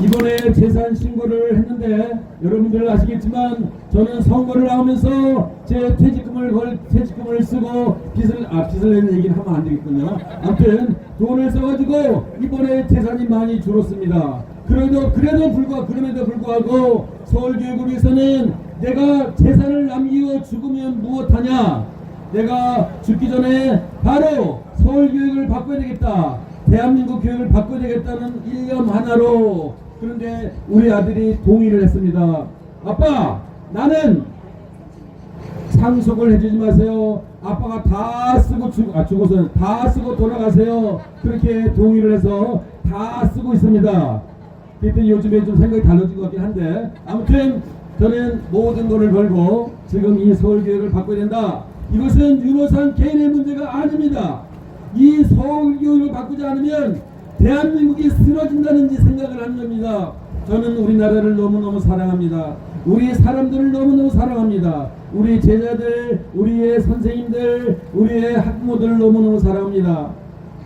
이번에 재산 신고를 했는데 여러분들 아시겠지만 저는 선거를 나오면서 제 퇴직금을 쓰고 빚을 내는 얘기는 하면 안 되겠군요. 아무튼 돈을 써가지고 이번에 재산이 많이 줄었습니다. 그럼에도 불구하고 서울교육을 위해서는 내가 재산을 남기고 죽으면 무엇하냐, 내가 죽기 전에 바로 서울교육을 바꿔야 되겠다, 대한민국 교육을 바꿔야 되겠다는 일념 하나로. 그런데 우리 아들이 동의를 했습니다. 아빠, 나는 상속을 해주지 마세요. 아빠가 다 쓰고 죽어서 다 쓰고 돌아가세요. 그렇게 동의를 해서 다 쓰고 있습니다. 그때 요즘에 좀 생각이 달라진 것 같긴 한데, 아무튼 저는 모든 돈을 벌고 지금 이 서울교육을 바꿔야 된다. 이것은 윤호상 개인의 문제가 아닙니다. 이 서울교육을 바꾸지 않으면 대한민국이 쓰러진다는 생각을 하는 겁니다. 저는 우리나라를 너무너무 사랑합니다. 우리 사람들을 너무너무 사랑합니다. 우리 제자들, 우리의 선생님들, 우리의 학부모들을 너무너무 사랑합니다.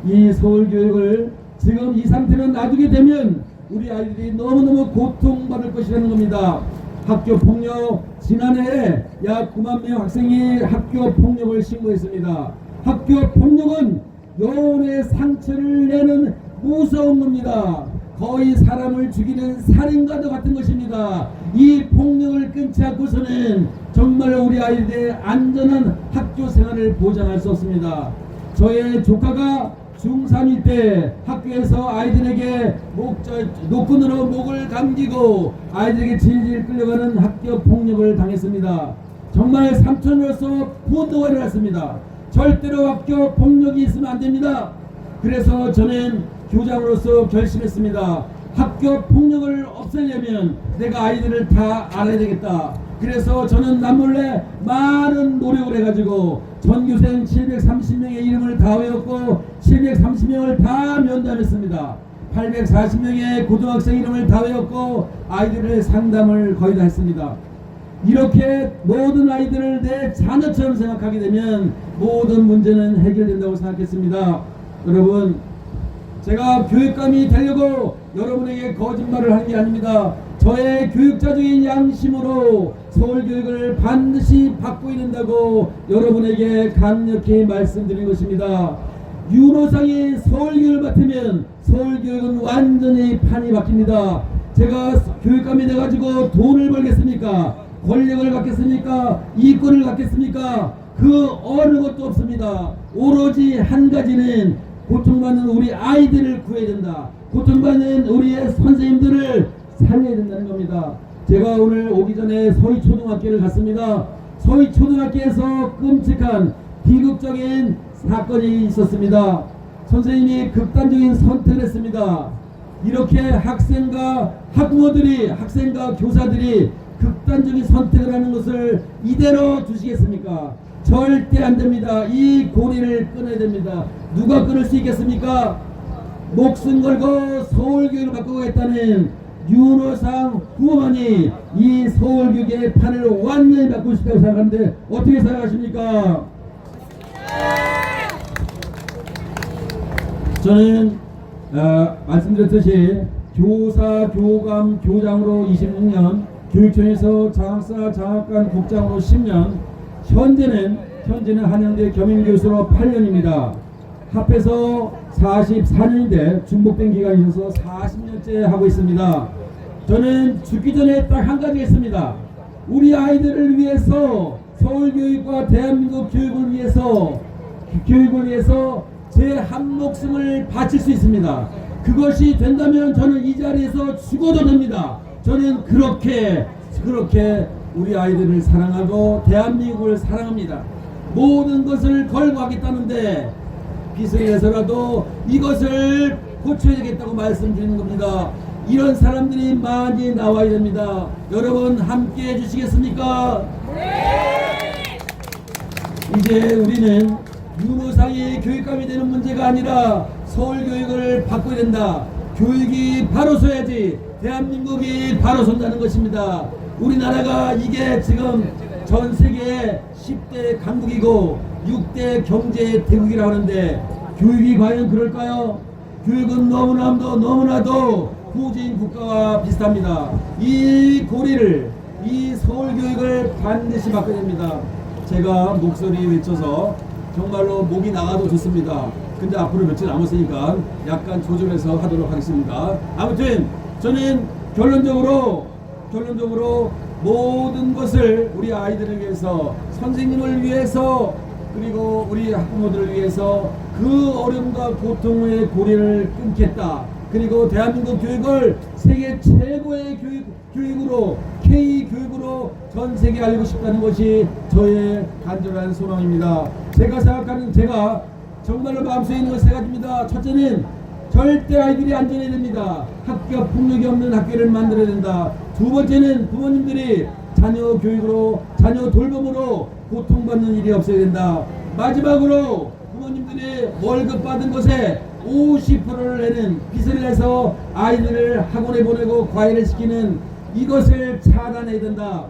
이 서울교육을 지금 이 상태로 놔두게 되면 우리 아이들이 너무너무 고통받을 것이라는 겁니다. 학교폭력, 지난해 약 9만 명 학생이 학교폭력을 신고했습니다. 학교폭력은 영혼의 상처를 내는 무서운 겁니다. 거의 사람을 죽이는 살인과도 같은 것입니다. 이 폭력을 끊지 않고서는 정말 우리 아이들의 안전한 학교 생활을 보장할 수 없습니다. 저의 조카가 중3일 때 학교에서 아이들에게 노끈으로 목을 감기고 아이들에게 질질 끌려가는 학교 폭력을 당했습니다. 정말 삼촌으로서 분노가 일어났습니다. 절대로 학교 폭력이 있으면 안 됩니다. 그래서 저는 교장으로서 결심했습니다. 학교 폭력을 없애려면 내가 아이들을 다 알아야 되겠다. 그래서 저는 남몰래 많은 노력을 해가지고 전교생 730명의 이름을 다 외웠고 730명을 다 면담했습니다. 840명의 고등학생 이름을 다 외웠고 아이들의 상담을 거의 다 했습니다. 이렇게 모든 아이들을 내 자녀처럼 생각하게 되면 모든 문제는 해결된다고 생각했습니다. 여러분, 제가 교육감이 되려고 여러분에게 거짓말을 한 게 아닙니다. 저의 교육자적인 양심으로 서울교육을 반드시 바꿔야 된다고 여러분에게 강력히 말씀드린 것입니다. 윤호상이 서울교육을 맡으면 서울교육은 완전히 판이 바뀝니다. 제가 교육감이 돼가지고 돈을 벌겠습니까? 권력을 갖겠습니까? 이권을 갖겠습니까? 그 어느 것도 없습니다. 오로지 한 가지는 고통받는 우리 아이들을 구해야 된다. 고통받는 우리의 선생님들을 살려야 된다는 겁니다. 제가 오늘 오기 전에 서희초등학교를 갔습니다. 서희초등학교에서 끔찍한 비극적인 사건이 있었습니다. 선생님이 극단적인 선택을 했습니다. 이렇게 학생과 학부모들이, 학생과 교사들이 극단적인 선택을 하는 것을 이대로 두시겠습니까? 절대 안 됩니다. 이 고리를 끊어야 됩니다. 누가 끊을 수 있겠습니까? 목숨 걸고 서울교육을 바꾸겠다는 윤호상 후보만이 이 서울교육의 판을 완전히 바꾸고 싶다고 생각하는데 어떻게 생각하십니까? 저는 말씀드렸듯이 교사, 교감, 교장으로 26년, 교육청에서 장학사, 장학관, 국장으로 10년, 현재는 한양대 겸임교수로 8년입니다. 합해서 44년인데 중복된 기간이 있어서 40년째 하고 있습니다. 저는 죽기 전에 딱 한 가지 했습니다. 우리 아이들을 위해서, 서울교육과 대한민국 교육을 위해서 제 한 목숨을 바칠 수 있습니다. 그것이 된다면 저는 이 자리에서 죽어도 됩니다. 저는 그렇게 우리 아이들을 사랑하고 대한민국을 사랑합니다. 모든 것을 걸고 하겠다는데 빚을 내서라도 이것을 고쳐야 되겠다고 말씀드리는 겁니다. 이런 사람들이 많이 나와야 됩니다. 여러분 함께 해주시겠습니까? 네! 이제 우리는 윤호상이 교육감이 되는 문제가 아니라 서울교육을 바꿔야 된다. 교육이 바로 서야지 대한민국이 바로 선다는 것입니다. 우리나라가 이게 지금 전 세계의 10대 강국이고 6대 경제 대국이라고 하는데 교육이 과연 그럴까요? 교육은 너무나도 후진 국가와 비슷합니다. 이 고리를, 이 서울교육을 반드시 바꿔야 됩니다. 제가 목소리 외쳐서 정말로 목이 나가도 좋습니다. 근데 앞으로 며칠 남았으니까 약간 조절해서 하도록 하겠습니다. 아무튼 저는 결론적으로 모든 것을 우리 아이들을 위해서, 선생님을 위해서, 그리고 우리 학부모들을 위해서 그 어려움과 고통의 고리를 끊겠다. 그리고 대한민국 교육을 세계 최고의 교육으로, K교육으로 전 세계에 알리고 싶다는 것이 저의 간절한 소망입니다. 제가 정말로 마음속에 있는 것이 세 가지입니다. 첫째는 절대 아이들이 안전해야 됩니다. 학교 폭력이 없는 학교를 만들어야 된다. 두 번째는 부모님들이 자녀 교육으로, 자녀 돌봄으로 고통받는 일이 없어야 된다. 마지막으로 부모님들이 월급 받은 것에 50%를 내는, 빚을 내서 아이들을 학원에 보내고 과외를 시키는 이것을 차단해야 된다.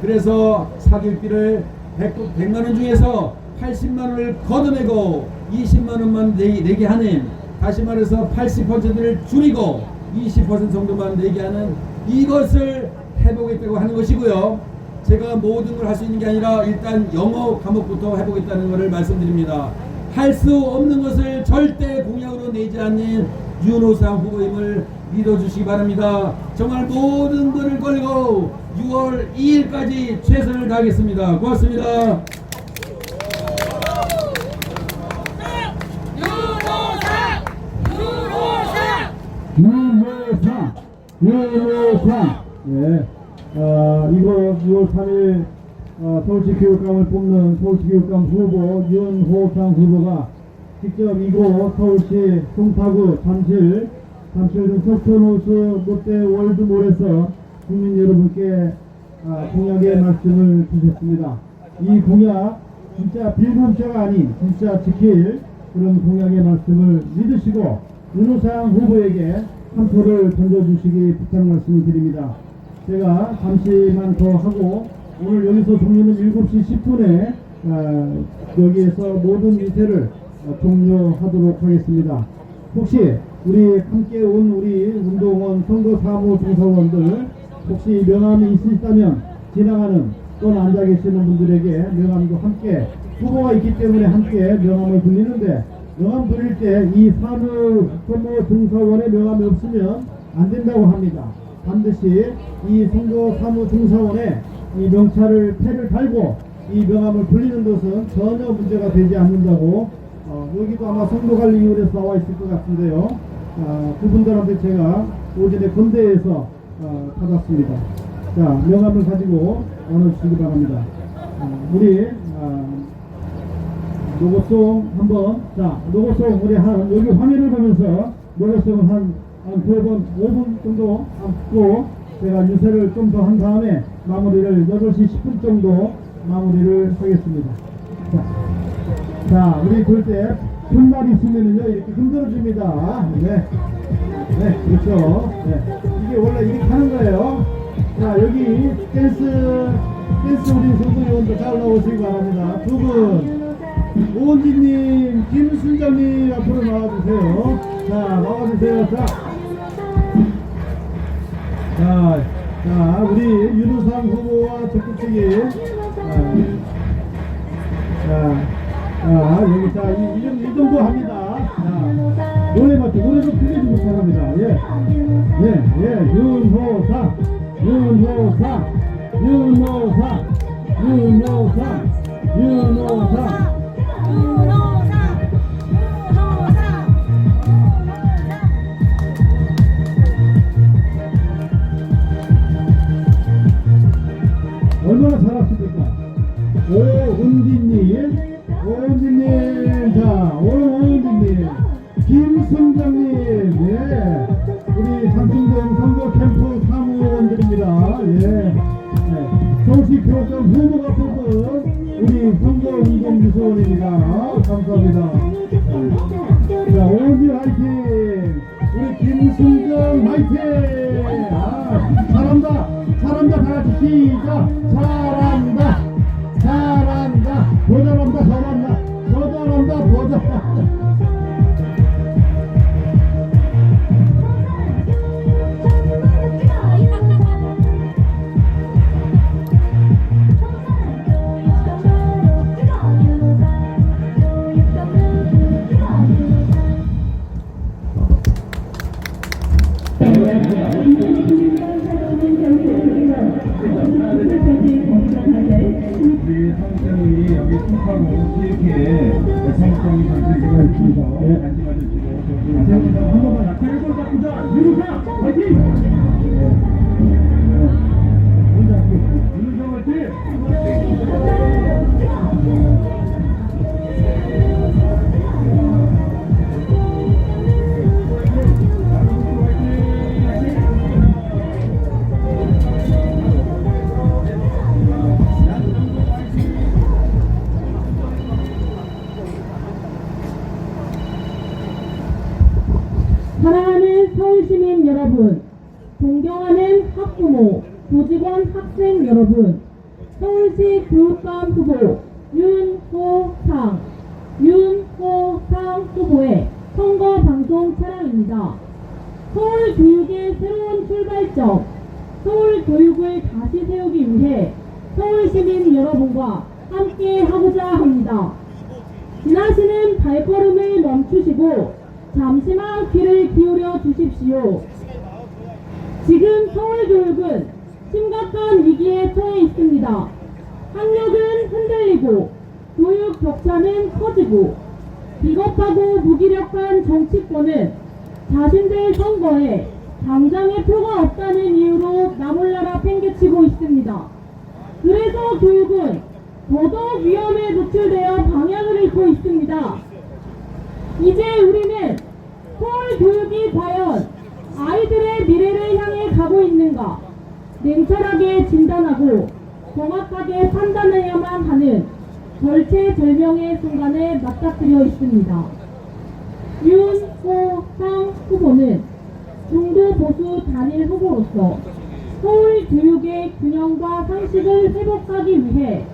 그래서 사교육비를 100만원 중에서 80만원을 걷어내고 20만원만 내게 하는, 다시 말해서 80%를 줄이고 20% 정도만 내게 하는 이것을 해보겠다고 하는 것이고요. 제가 모든 걸 할 수 있는 게 아니라 일단 영어 과목부터 해보겠다는 것을 말씀드립니다. 할 수 없는 것을 절대 공약으로 내지 않는 윤호상 후보임을 믿어주시기 바랍니다. 정말 모든 것을 걸고 6월 2일까지 최선을 다하겠습니다. 고맙습니다. 윤호상. 예. 이거 6월 3일 서울시 교육감을 뽑는 서울시 교육감 후보 윤호상 후보가 직접 이곳 서울시 송파구 잠실 등 석촌호수 롯데 월드몰에서 국민 여러분께 공약의 말씀을 주셨습니다. 이 공약 진짜 빌공짜가 아닌 진짜 지킬 그런 공약의 말씀을 믿으시고 윤호상 후보에게 한 표를 던져주시기 부탁 말씀을 드립니다. 제가 잠시만 더 하고 오늘 여기서 종료는 7시 10분에 여기에서 모든 미세를 종료하도록 하겠습니다. 혹시 우리 함께 온 우리 운동원 선거사무종사원들 혹시 명함이 있으시다면 지나가는 또는 앉아 계시는 분들에게 명함도 함께 후보가 있기 때문에 함께 명함을 드리는데 명함 드릴 때 이 사무종사원의 명함이 없으면 안 된다고 합니다. 반드시 이 선거사무종사원에 이 명찰을 패를 달고 이 명함을 불리는 것은 전혀 문제가 되지 않는다고 여기도 아마 선거관리위원회에서 나와 있을 것 같은데요. 그분들한테 제가 오전에 건대에서 받았습니다. 자, 명함을 가지고 나눠주시기 바랍니다. 우리 로고송 한번, 자, 로고송 우리 여기 화면을 보면서 로고송을 한 2번, 5분 정도 하고 제가 유세를 좀 더 한 다음에 마무리를 8시 10분 정도 마무리를 하겠습니다. 자, 우리 돌 때 분말 있으면은요 이렇게 흔들어줍니다. 네, 네, 그렇죠. 네, 이게 원래 이렇게 하는 거예요. 자, 여기 댄스 우리 선수위원도 잘 나오시기 바랍니다. 두 분, 오은지님, 김순정님 앞으로 나와주세요. 자, 나와주세요. 자, 우리 윤호상 후보와 적극적인 여기 이 정도 합니다. 자, 노래 맞죠? 노래 좀 크게 좀 부탁합니다. 예, 윤호상. 얼마나 잘하십니까? 오은지님, 자, 오은지님, 김순정님, 예, 우리 장충동 선거 캠프 사무원들입니다. 예, 서울시 교육감 후보가 뽑은 우리 선거운동유소원입니다. 감사합니다. 자, 오은지 화이팅! 우리 김순정 화이팅! 잘한다! 다 같이 시작! 잘한다! 더 잘한다! 더 잘한다! 우리 사무장님이 여기 툭하고 이렇게 사무장이 전체가 있습니다. 관심 가져주시고 감사합니다. 한 번만 약간 일본 잡자. 유루상 화이팅! 유루상 화이팅! 사랑하는 서울시민 여러분, 존경하는 학부모, 조직원, 학생 여러분, 서울시 교육감 후보 윤호상 후보의 선거 방송 차량입니다. 서울 교육의 새로운 출발점, 서울 교육을 다시 세우기 위해 서울 시민 여러분과 함께 하고자 합니다. 지나시는 발걸음을 멈추시고 잠시만 귀를 기울여 주십시오. 지금 서울 교육은 심각한 위기에 처해 있습니다. 학력은 흔들리고 교육 격차는 커지고 비겁하고 무기력한 정치권은 자신들 선거에 당장의 표가 없다는 이유로 나몰라라 팽개치고 있습니다. 그래서 교육은 더더욱 위험에 노출되어 방향을 잃고 있습니다. 이제 우리는 서울 교육이 과연 아이들의 미래를 향해 가고 있는가 냉철하게 진단하고 정확하게 판단해야만 하는 절체절명의 순간에 맞닥뜨려 있습니다. 윤호상 후보는 중도 보수 단일 후보로서 서울 교육의 균형과 상식을 회복하기 위해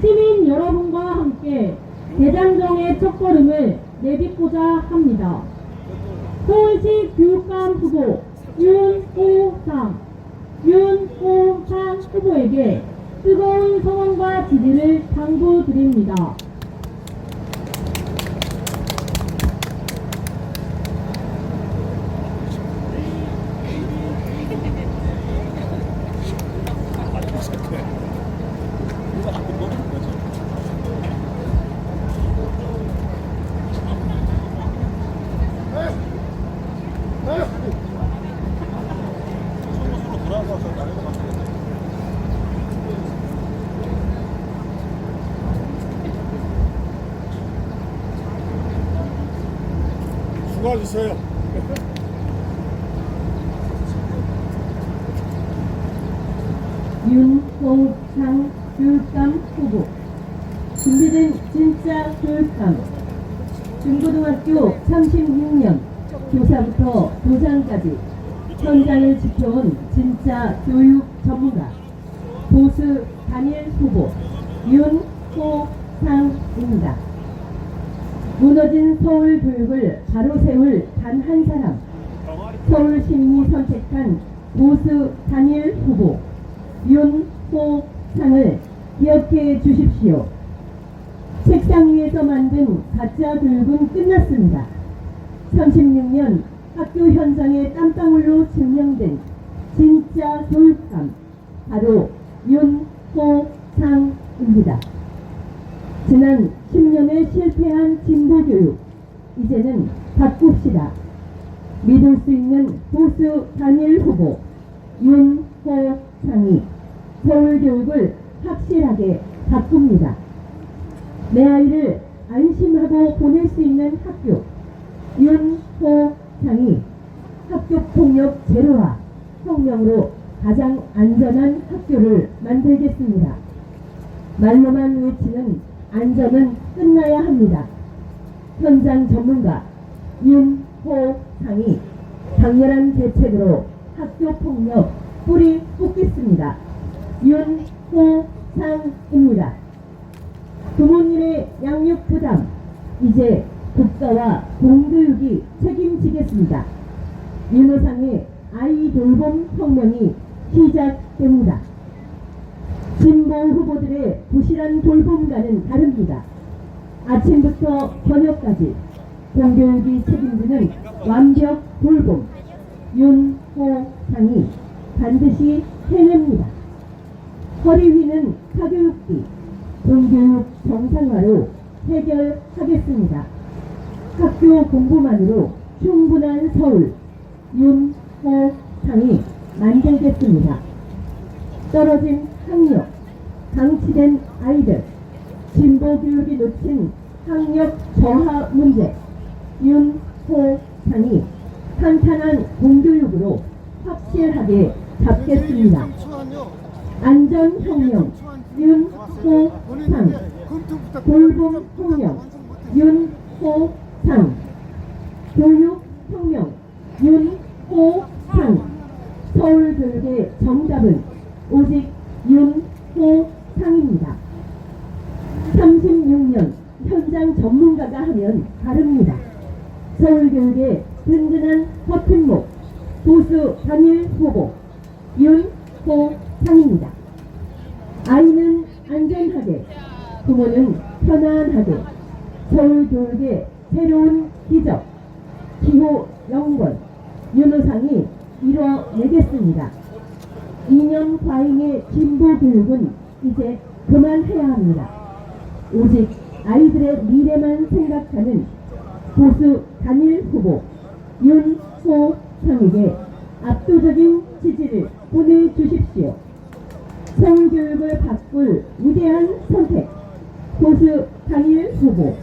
시민 여러분과 함께 대장정의 첫걸음을 내딛고자 합니다. 서울시 교육감 후보 윤호상 후보에게 뜨거운 성원과 지지를 당부드립니다. 수고하셨어요. 윤호상 교육감 후보, 준비된 진짜 교육감, 중고등학교 36년 교사부터 도장까지 현장을 지켜온 진짜 교육 전문가, 보수 단일 후보 윤호상입니다. 무너진 서울 교육을 바로 세울 단 한 사람, 서울 시민이 선택한 보수 단일 후보 윤호상을 기억해 주십시오. 책상 위에서 만든 가짜 교육은 끝났습니다. 36년 학교 현장의 땀방울로 증명된 진짜 교육감, 바로 윤호상입니다. 지난 10년의 실패한 진보교육, 이제는 바꿉시다. 믿을 수 있는 보수 단일 후보 윤호상이 서울교육을 확실하게 바꿉니다. 내 아이를 안심하고 보낼 수 있는 학교, 윤호상이 학교폭력 제로화 혁명으로 가장 안전한 학교를 만들겠습니다. 말로만 외치는 안전은 끝나야 합니다. 현장 전문가 윤호상이 강렬한 대책으로 학교폭력 뿌리 뽑겠습니다. 윤호상입니다. 부모님의 양육 부담, 이제 국가와 공교육이 책임지겠습니다. 윤호상의 아이 돌봄 혁명이 시작됩니다. 진보 후보들의 부실한 돌봄과는 다릅니다. 아침부터 저녁까지 공교육이 책임지는 완벽 돌봄, 윤호상이 반드시 해냅니다. 허리 위는 사교육비, 공교육 정상화로 해결하겠습니다. 학교 공부만으로 충분한 서울 윤호상이 만들겠습니다. 떨어진 학력, 방치된 아이들, 진보 교육이 놓친 학력 저하 문제, 윤호상이 탄탄한 공교육으로 확실하게 잡겠습니다. 안전혁명 윤호상, 돌봄혁명 윤호상, 교육혁명 윤호상. 서울교육의 정답은 오직 윤호상입니다. 36년 현장 전문가가 하면 다릅니다. 서울교육의 든든한 버팀목 보수 단일 후보 윤호상입니다. 아이는 안전하게, 부모는 편안하게, 서울교육의 새로운 기적 기호 영권 윤호상이 이뤄내겠습니다. 이념 과잉의 진보 교육은 이제 그만해야 합니다. 오직 아이들의 미래만 생각하는 보수 단일 후보 윤호상에게 압도적인 지지를 보내주십시오. 서울교육을 바꿀 위대한 선택 보수 단일 후보